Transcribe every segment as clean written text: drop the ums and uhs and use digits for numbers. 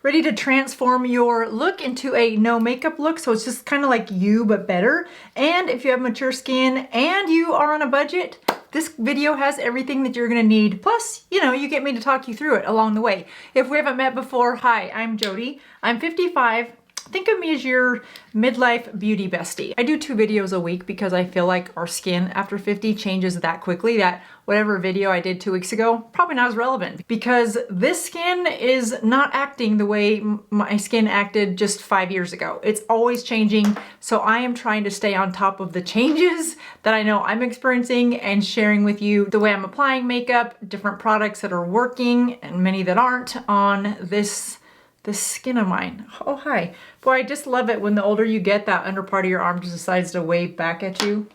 ready to transform your look into a no makeup look. So it's just kind of like you, but better. And if you have mature skin and you are on a budget, this video has everything that you're gonna need. Plus, you know, you get me to talk you through it along the way. If we haven't met before, hi, I'm Jody. I'm 55. Think of me as your midlife beauty bestie. I do 2 videos a week because I feel like our skin after 50 changes that quickly that whatever video I did 2 weeks ago, probably not as relevant because this skin is not acting the way my skin acted just 5 years ago. It's always changing. So I am trying to stay on top of the changes that I know I'm experiencing and sharing with you the way I'm applying makeup, different products that are working and many that aren't on this skin of mine. Oh, hi. Boy, I just love it when the older you get, that under part of your arm just decides to wave back at you.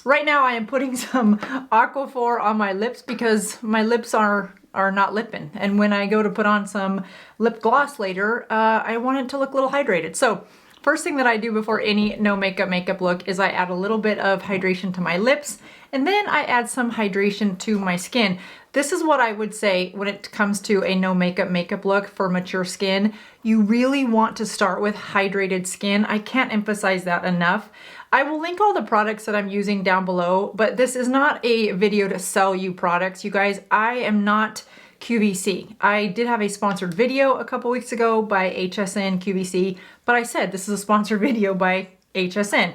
Right now I am putting some Aquaphor on my lips because my lips are not lipping. And when I go to put on some lip gloss later, I want it to look a little hydrated. So first thing that I do before any no makeup look is I add a little bit of hydration to my lips, and then I add some hydration to my skin. This is what I would say when it comes to a no makeup look for mature skin. You really want to start with hydrated skin. I can't emphasize that enough. I will link all the products that I'm using down below, but this is not a video to sell you products, you guys. I am not QVC. I did have a sponsored video a couple weeks ago by HSN QVC, but I said this is a sponsored video by HSN.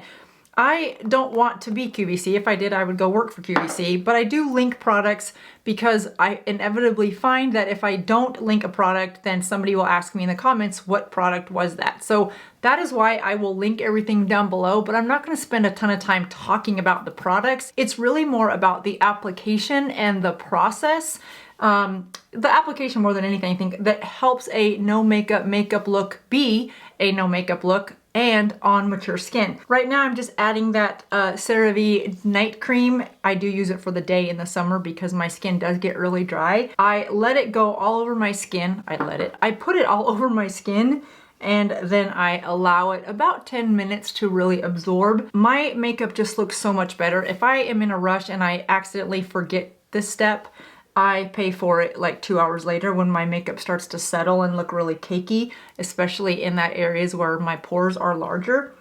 I don't want to be QVC. If I did, I would go work for QVC, but I do link products because I inevitably find that if I don't link a product, then somebody will ask me in the comments, what product was that? So that is why I will link everything down below, but I'm not going to spend a ton of time talking about the products. It's really more about the application and the process. The application more than anything, I think, that helps a no makeup look be a no makeup look and on mature skin. Right now I'm just adding that CeraVe night cream. I do use it for the day in the summer because my skin does get really dry. I let it go all over my skin. I put it all over my skin and then I allow it about 10 minutes to really absorb. My makeup just looks so much better. If I am in a rush and I accidentally forget this step, I pay for it like 2 hours later when my makeup starts to settle and look really cakey, especially in that areas where my pores are larger.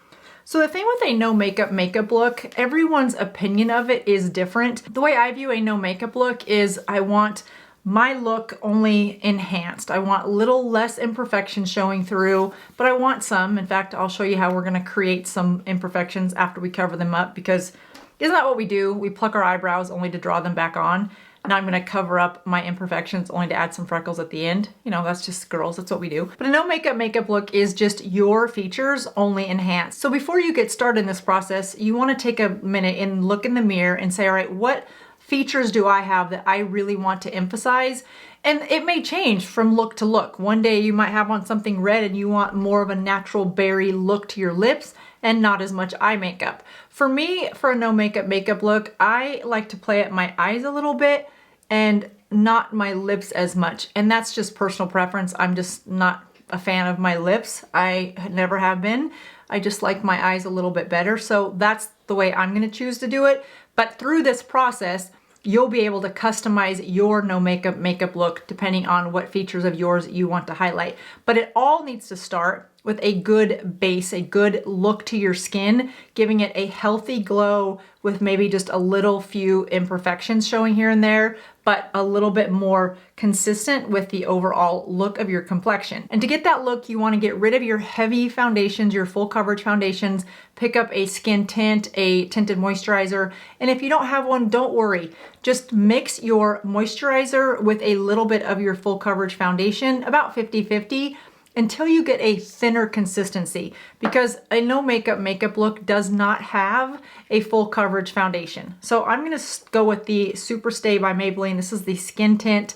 So the thing with a no makeup look, everyone's opinion of it is different. The way I view a no makeup look is I want my look only enhanced. I want a little less imperfection showing through, but I want some. In fact, I'll show you how we're gonna create some imperfections after we cover them up because isn't that what we do? We pluck our eyebrows only to draw them back on. Now I'm gonna cover up my imperfections only to add some freckles at the end. You know, that's just girls, that's what we do. But a no makeup look is just your features only enhanced. So before you get started in this process, you wanna take a minute and look in the mirror and say, all right, what features do I have that I really want to emphasize? And it may change from look to look. One day you might have on something red and you want more of a natural berry look to your lips and not as much eye makeup. For me, for a no makeup look, I like to play at my eyes a little bit and not my lips as much. And that's just personal preference. I'm just not a fan of my lips. I never have been. I just like my eyes a little bit better. So that's the way I'm gonna choose to do it. But through this process, you'll be able to customize your no makeup look depending on what features of yours you want to highlight. But it all needs to start with a good base, a good look to your skin, giving it a healthy glow with maybe just a little few imperfections showing here and there, but a little bit more consistent with the overall look of your complexion. And to get that look, you want to get rid of your heavy foundations, your full coverage foundations, pick up a skin tint, a tinted moisturizer. And if you don't have one, don't worry. Just mix your moisturizer with a little bit of your full coverage foundation, about 50-50, until you get a thinner consistency, because a no makeup look does not have a full coverage foundation. So I'm gonna go with the Super Stay by Maybelline. This is the skin tint.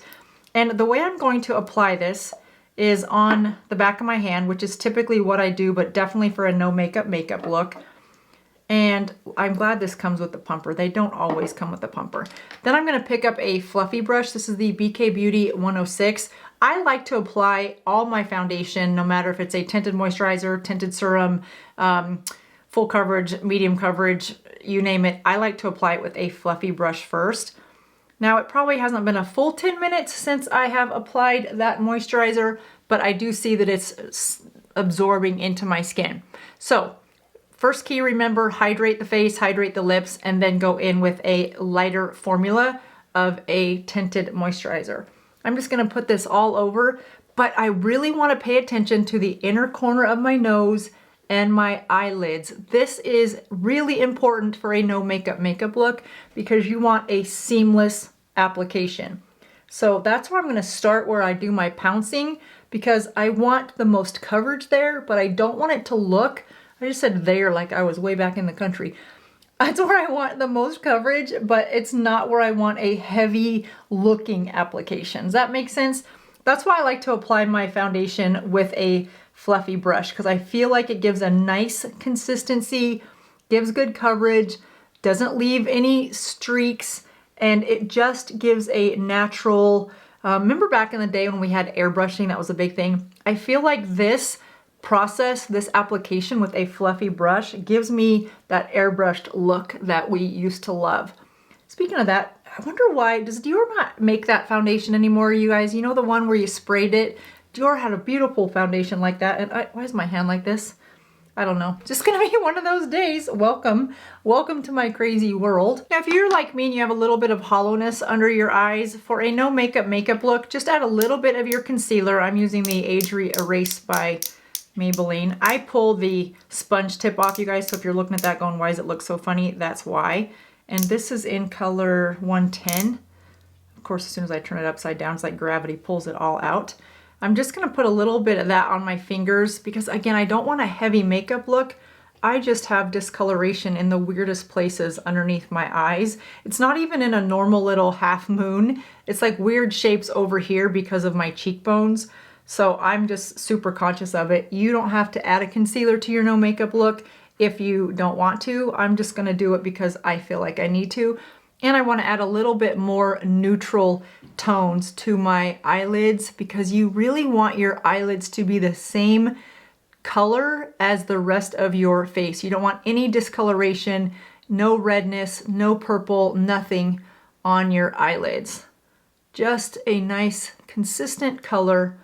And the way I'm going to apply this is on the back of my hand, which is typically what I do, but definitely for a no makeup look. And I'm glad this comes with the pumper. They don't always come with the pumper. Then I'm gonna pick up a fluffy brush. This is the BK Beauty 106. I like to apply all my foundation, no matter if it's a tinted moisturizer, tinted serum, full coverage, medium coverage, you name it. I like to apply it with a fluffy brush first. Now it probably hasn't been a full 10 minutes since I have applied that moisturizer, but I do see that it's absorbing into my skin. So first key, remember, hydrate the face, hydrate the lips, and then go in with a lighter formula of a tinted moisturizer. I'm just gonna put this all over, but I really wanna pay attention to the inner corner of my nose and my eyelids. This is really important for a no makeup look because you want a seamless application. So that's where I'm gonna start, where I do my pouncing, because I want the most coverage there, but I don't want it to look, I just said there like I was way back in the country. That's where I want the most coverage, but it's not where I want a heavy looking application. Does that make sense? That's why I like to apply my foundation with a fluffy brush, because I feel like it gives a nice consistency, gives good coverage, doesn't leave any streaks, and it just gives a natural, remember back in the day when we had airbrushing, that was a big thing. I feel like this process, this application with a fluffy brush gives me that airbrushed look that we used to love. Speaking of that, I wonder why, does Dior not make that foundation anymore, you guys? You know, the one where you sprayed it? Dior had a beautiful foundation like that, and why is my hand like this? I don't know. Just gonna be one of those days. Welcome. Welcome to my crazy world. Now, if you're like me and you have a little bit of hollowness under your eyes, for a no makeup look, just add a little bit of your concealer. I'm using the Age Erase by Maybelline. I pull the sponge tip off, you guys, so if you're looking at that going, why does it look so funny? That's why. And this is in color 110. Of course, as soon as I turn it upside down, it's like gravity pulls it all out. I'm just gonna put a little bit of that on my fingers because, again, I don't want a heavy makeup look. I just have discoloration in the weirdest places underneath my eyes. It's not even in a normal little half moon. It's like weird shapes over here because of my cheekbones. So I'm just super conscious of it. You don't have to add a concealer to your no makeup look if you don't want to. I'm just gonna do it because I feel like I need to. And I want to add a little bit more neutral tones to my eyelids because you really want your eyelids to be the same color as the rest of your face. You don't want any discoloration, no redness, no purple, nothing on your eyelids. Just a nice, consistent color.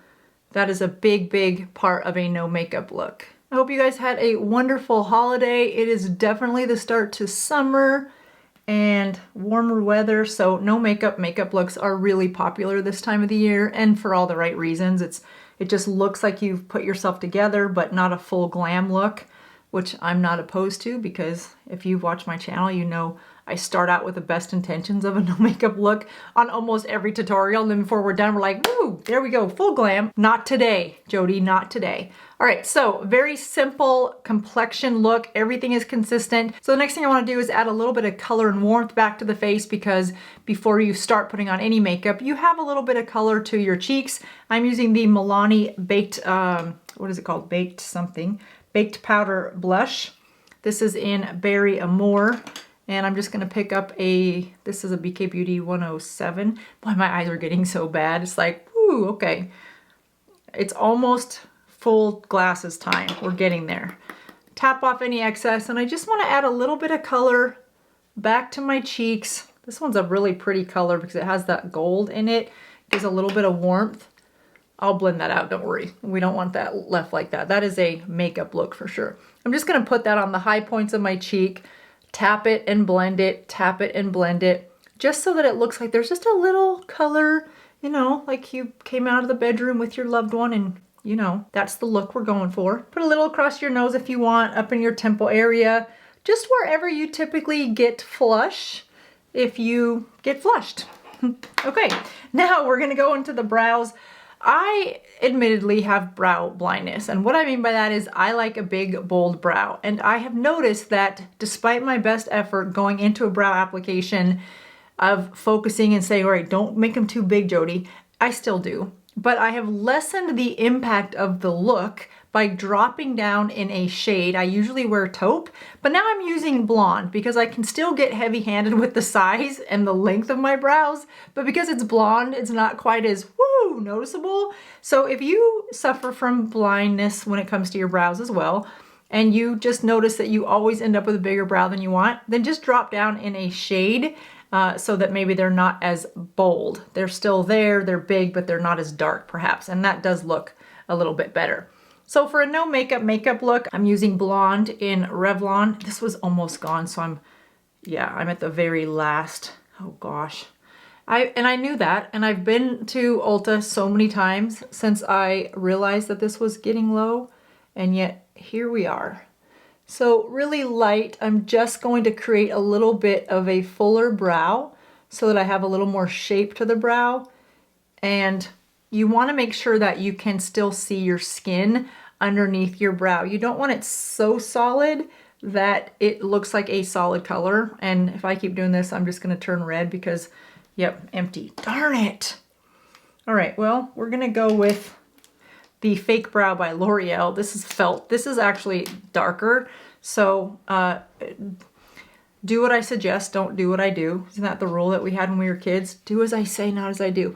That is a big, big part of a no makeup look. I hope you guys had a wonderful holiday. It is definitely the start to summer and warmer weather, so no makeup looks are really popular this time of the year, and for all the right reasons. It just looks like you've put yourself together, but not a full glam look, which I'm not opposed to, because if you've watched my channel, you know I start out with the best intentions of a no makeup look on almost every tutorial, and then before we're done, we're like, woo, there we go, full glam. Not today, Jody, not today. All right, so very simple complexion look. Everything is consistent. So the next thing I want to do is add a little bit of color and warmth back to the face, because before you start putting on any makeup, you have a little bit of color to your cheeks. I'm using the Milani Baked, what is it called? Baked something. Baked Powder Blush. This is in Berry Amore. And I'm just gonna pick up this is a BK Beauty 107. Boy, my eyes are getting so bad. It's like, whoo, okay. It's almost full glasses time. We're getting there. Tap off any excess, and I just wanna add a little bit of color back to my cheeks. This one's a really pretty color because it has that gold in it. Gives a little bit of warmth. I'll blend that out, don't worry. We don't want that left like that. That is a makeup look for sure. I'm just gonna put that on the high points of my cheek. Tap it and blend it, tap it and blend it, just so that it looks like there's just a little color, you know, like you came out of the bedroom with your loved one, and you know, that's the look we're going for. Put a little across your nose if you want, up in your temple area, just wherever you typically get flush, if you get flushed. Okay, now we're gonna go into the brows. I admittedly have brow blindness, and what I mean by that is I like a big, bold brow, and I have noticed that despite my best effort going into a brow application of focusing and saying, all right, don't make them too big, Jody, I still do. But I have lessened the impact of the look by dropping down in a shade. I usually wear taupe, but now I'm using blonde because I can still get heavy-handed with the size and the length of my brows, but because it's blonde, it's not quite as noticeable. So if you suffer from blindness when it comes to your brows as well, and you just notice that you always end up with a bigger brow than you want, then just drop down in a shade so that maybe they're not as bold. They're still there, they're big, but they're not as dark perhaps, and that does look a little bit better. So for a no makeup look, I'm using Blonde in Revlon. This was almost gone, so I'm at the very last. Oh gosh. I knew that, and I've been to Ulta so many times since I realized that this was getting low, and yet here we are. So really light, I'm just going to create a little bit of a fuller brow so that I have a little more shape to the brow. And you want to make sure that you can still see your skin underneath your brow. You don't want it so solid that it looks like a solid color. And if I keep doing this, I'm just going to turn red because, yep, empty. Darn it. All right, well, we're going to go with the Fake Brow by L'Oreal. This is felt. This is actually darker. So do what I suggest, don't do what I do. Isn't that the rule that we had when we were kids? Do as I say, not as I do.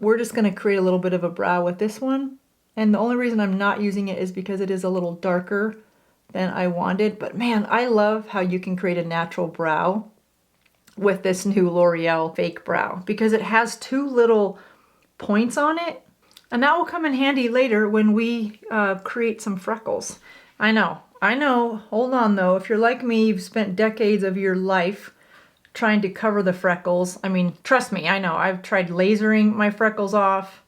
We're just going to create a little bit of a brow with this one. And the only reason I'm not using it is because it is a little darker than I wanted. But man, I love how you can create a natural brow with this new L'Oreal Fake Brow because it has two little points on it. And that will come in handy later when we create some freckles. I know. Hold on though. If you're like me, you've spent decades of your life trying to cover the freckles. I mean, trust me, I know. I've tried lasering my freckles off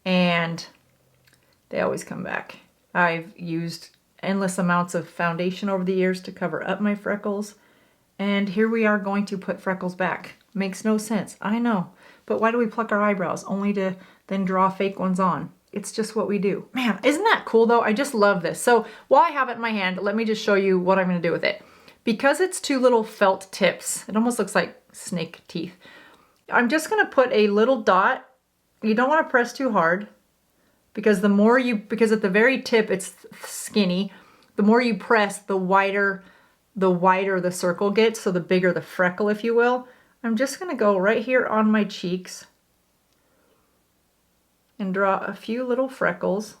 and they always come back. I've used endless amounts of foundation over the years to cover up my freckles. And here we are going to put freckles back. Makes no sense. I know. But why do we pluck our eyebrows only to then draw fake ones on? It's just what we do. Man, isn't that cool though? I just love this. So while I have it in my hand, let me just show you what I'm going to do with it. Because it's two little felt tips, it almost looks like snake teeth. I'm just going to put a little dot. You don't want to press too hard because because at the very tip it's skinny. The more you press, the wider the circle gets, so the bigger the freckle, if you will. I'm just going to go right here on my cheeks and draw a few little freckles,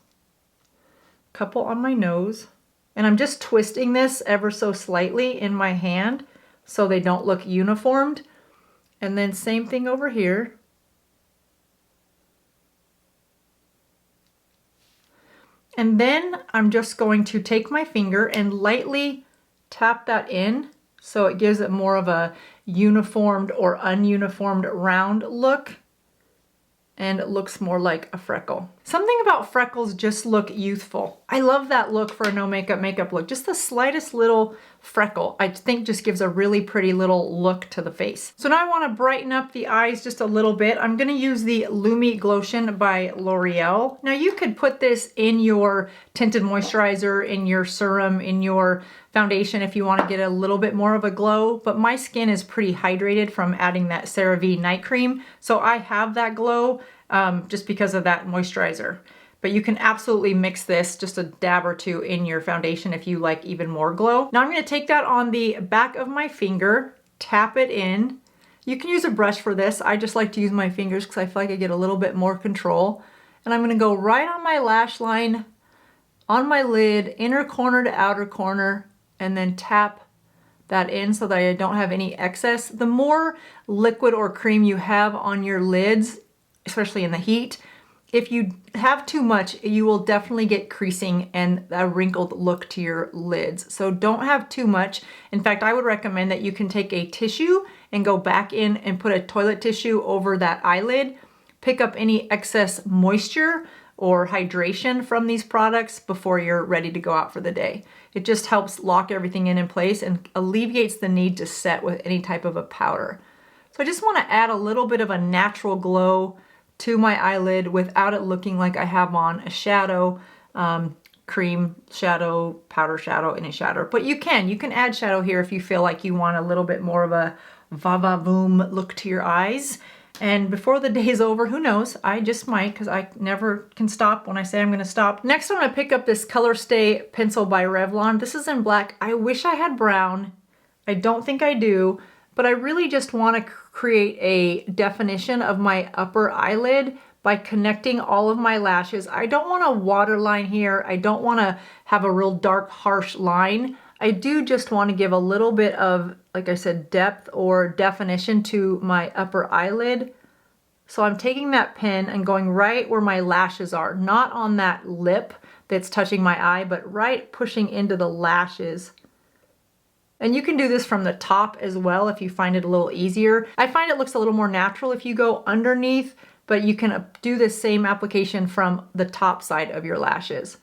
a couple on my nose, and I'm just twisting this ever so slightly in my hand so they don't look uniformed. And then same thing over here. And then I'm just going to take my finger and lightly tap that in so it gives it more of a uniformed or ununiformed round look. And it looks more like a freckle. Something about freckles just look youthful. I love that look for a no makeup look. Just the slightest little freckle, I think just gives a really pretty little look to the face. So now I want to brighten up the eyes just a little bit. I'm going to use the Lumi Glotion by L'Oreal. Now you could put this in your tinted moisturizer, in your serum, in your foundation if you want to get a little bit more of a glow, but my skin is pretty hydrated from adding that CeraVe night cream, so I have that glow just because of that moisturizer. But you can absolutely mix this, just a dab or two in your foundation if you like even more glow. Now I'm going to take that on the back of my finger, tap it in. You can use a brush for this. I just like to use my fingers because I feel like I get a little bit more control. And I'm going to go right on my lash line, on my lid, inner corner to outer corner, and then tap that in so that I don't have any excess. The more liquid or cream you have on your lids, especially in the heat, if you have too much, you will definitely get creasing and a wrinkled look to your lids. So don't have too much. In fact, I would recommend that you can take a tissue and go back in and put a toilet tissue over that eyelid, pick up any excess moisture or hydration from these products before you're ready to go out for the day. It just helps lock everything in place and alleviates the need to set with any type of a powder. So I just want to add a little bit of a natural glow to my eyelid without it looking like I have on a shadow, cream shadow, powder shadow, any shadow. But you can add shadow here if you feel like you want a little bit more of a va-va-voom look to your eyes. And before the day's over, who knows? I just might, because I never can stop when I say I'm going to stop. Next, I'm going to pick up this Color Stay pencil by Revlon. This is in black. I wish I had brown. I don't think I do, but I really just want to create a definition of my upper eyelid by connecting all of my lashes. I don't want a waterline here. I don't want to have a real dark, harsh line. I do just want to give a little bit of, like I said, depth or definition to my upper eyelid So I'm taking that pen and going right where my lashes are, not on that lip that's touching my eye, but right pushing into the lashes. And you can do this from the top as well if you find it a little easier. I find it looks a little more natural if you go underneath, but you can do this same application from the top side of your lashes.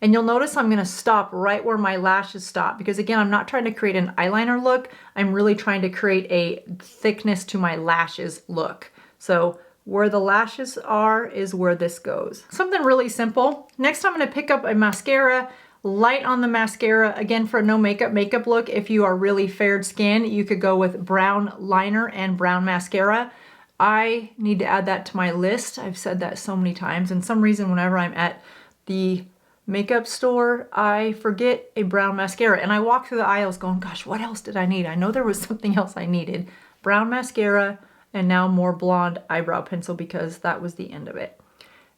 And you'll notice I'm gonna stop right where my lashes stop because again, I'm not trying to create an eyeliner look. I'm really trying to create a thickness to my lashes look. So where the lashes are is where this goes. Something really simple. Next, I'm gonna pick up a mascara, light on the mascara. Again, for a no makeup look, if you are really fair skin, you could go with brown liner and brown mascara. I need to add that to my list. I've said that so many times, and some reason whenever I'm at the makeup store, I forget a brown mascara and I walk through the aisles going, gosh, what else did I need? I know there was something else I needed. Brown mascara and now more blonde eyebrow pencil because that was the end of it.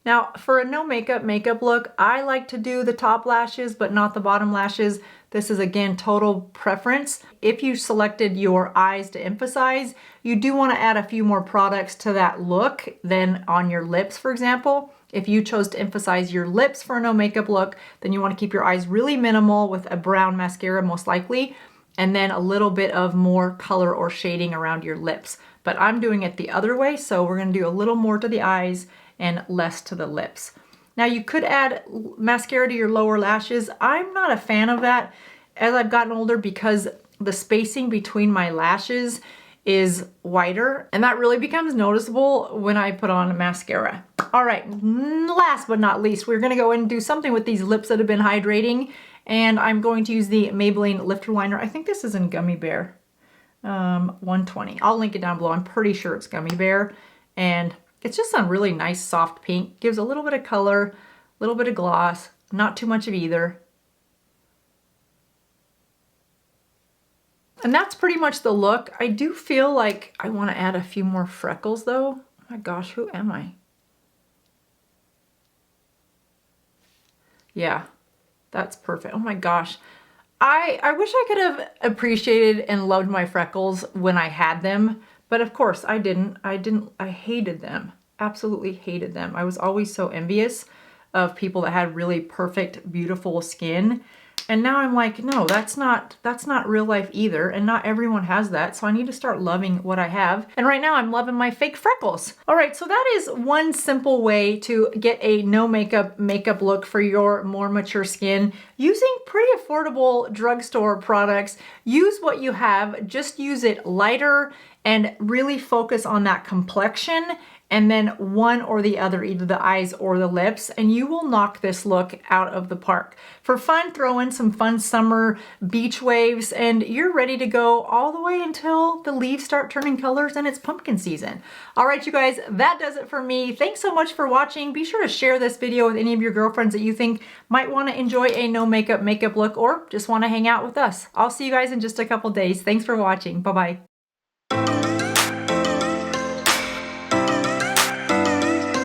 Now for a no makeup look, I like to do the top lashes but not the bottom lashes. This is again total preference. If you selected your eyes to emphasize, you do want to add a few more products to that look than on your lips, for example. If you chose to emphasize your lips for a no makeup look, then you want to keep your eyes really minimal with a brown mascara most likely, and then a little bit of more color or shading around your lips. But I'm doing it the other way, so we're going to do a little more to the eyes and less to the lips. Now you could add mascara to your lower lashes. I'm not a fan of that as I've gotten older because the spacing between my lashes is wider and that really becomes noticeable when I put on mascara. All right, last but not least, we're gonna go in and do something with these lips that have been hydrating, and I'm going to use the Maybelline Lifter Liner. I think this is in Gummy Bear, 120. I'll link it down below. I'm pretty sure it's Gummy Bear, and it's just a really nice soft pink. Gives a little bit of color, a little bit of gloss, not too much of either. And that's pretty much the look. I do feel like I want to add a few more freckles though. Oh my gosh, who am I? Yeah, that's perfect. Oh my gosh. I wish I could have appreciated and loved my freckles when I had them, but of course I didn't. I hated them. Absolutely hated them. I was always so envious of people that had really perfect, beautiful skin. And now I'm like, no, that's not real life either. And not everyone has that. So I need to start loving what I have. And right now I'm loving my fake freckles. All right, so that is one simple way to get a no makeup look for your more mature skin using pretty affordable drugstore products. Use what you have, just use it lighter and really focus on that complexion and then one or the other, either the eyes or the lips, and you will knock this look out of the park. For fun, throw in some fun summer beach waves and you're ready to go all the way until the leaves start turning colors and it's pumpkin season. All right, you guys, that does it for me. Thanks so much for watching. Be sure to share this video with any of your girlfriends that you think might want to enjoy a no makeup look or just want to hang out with us. I'll see you guys in just a couple days. Thanks for watching. Bye-bye.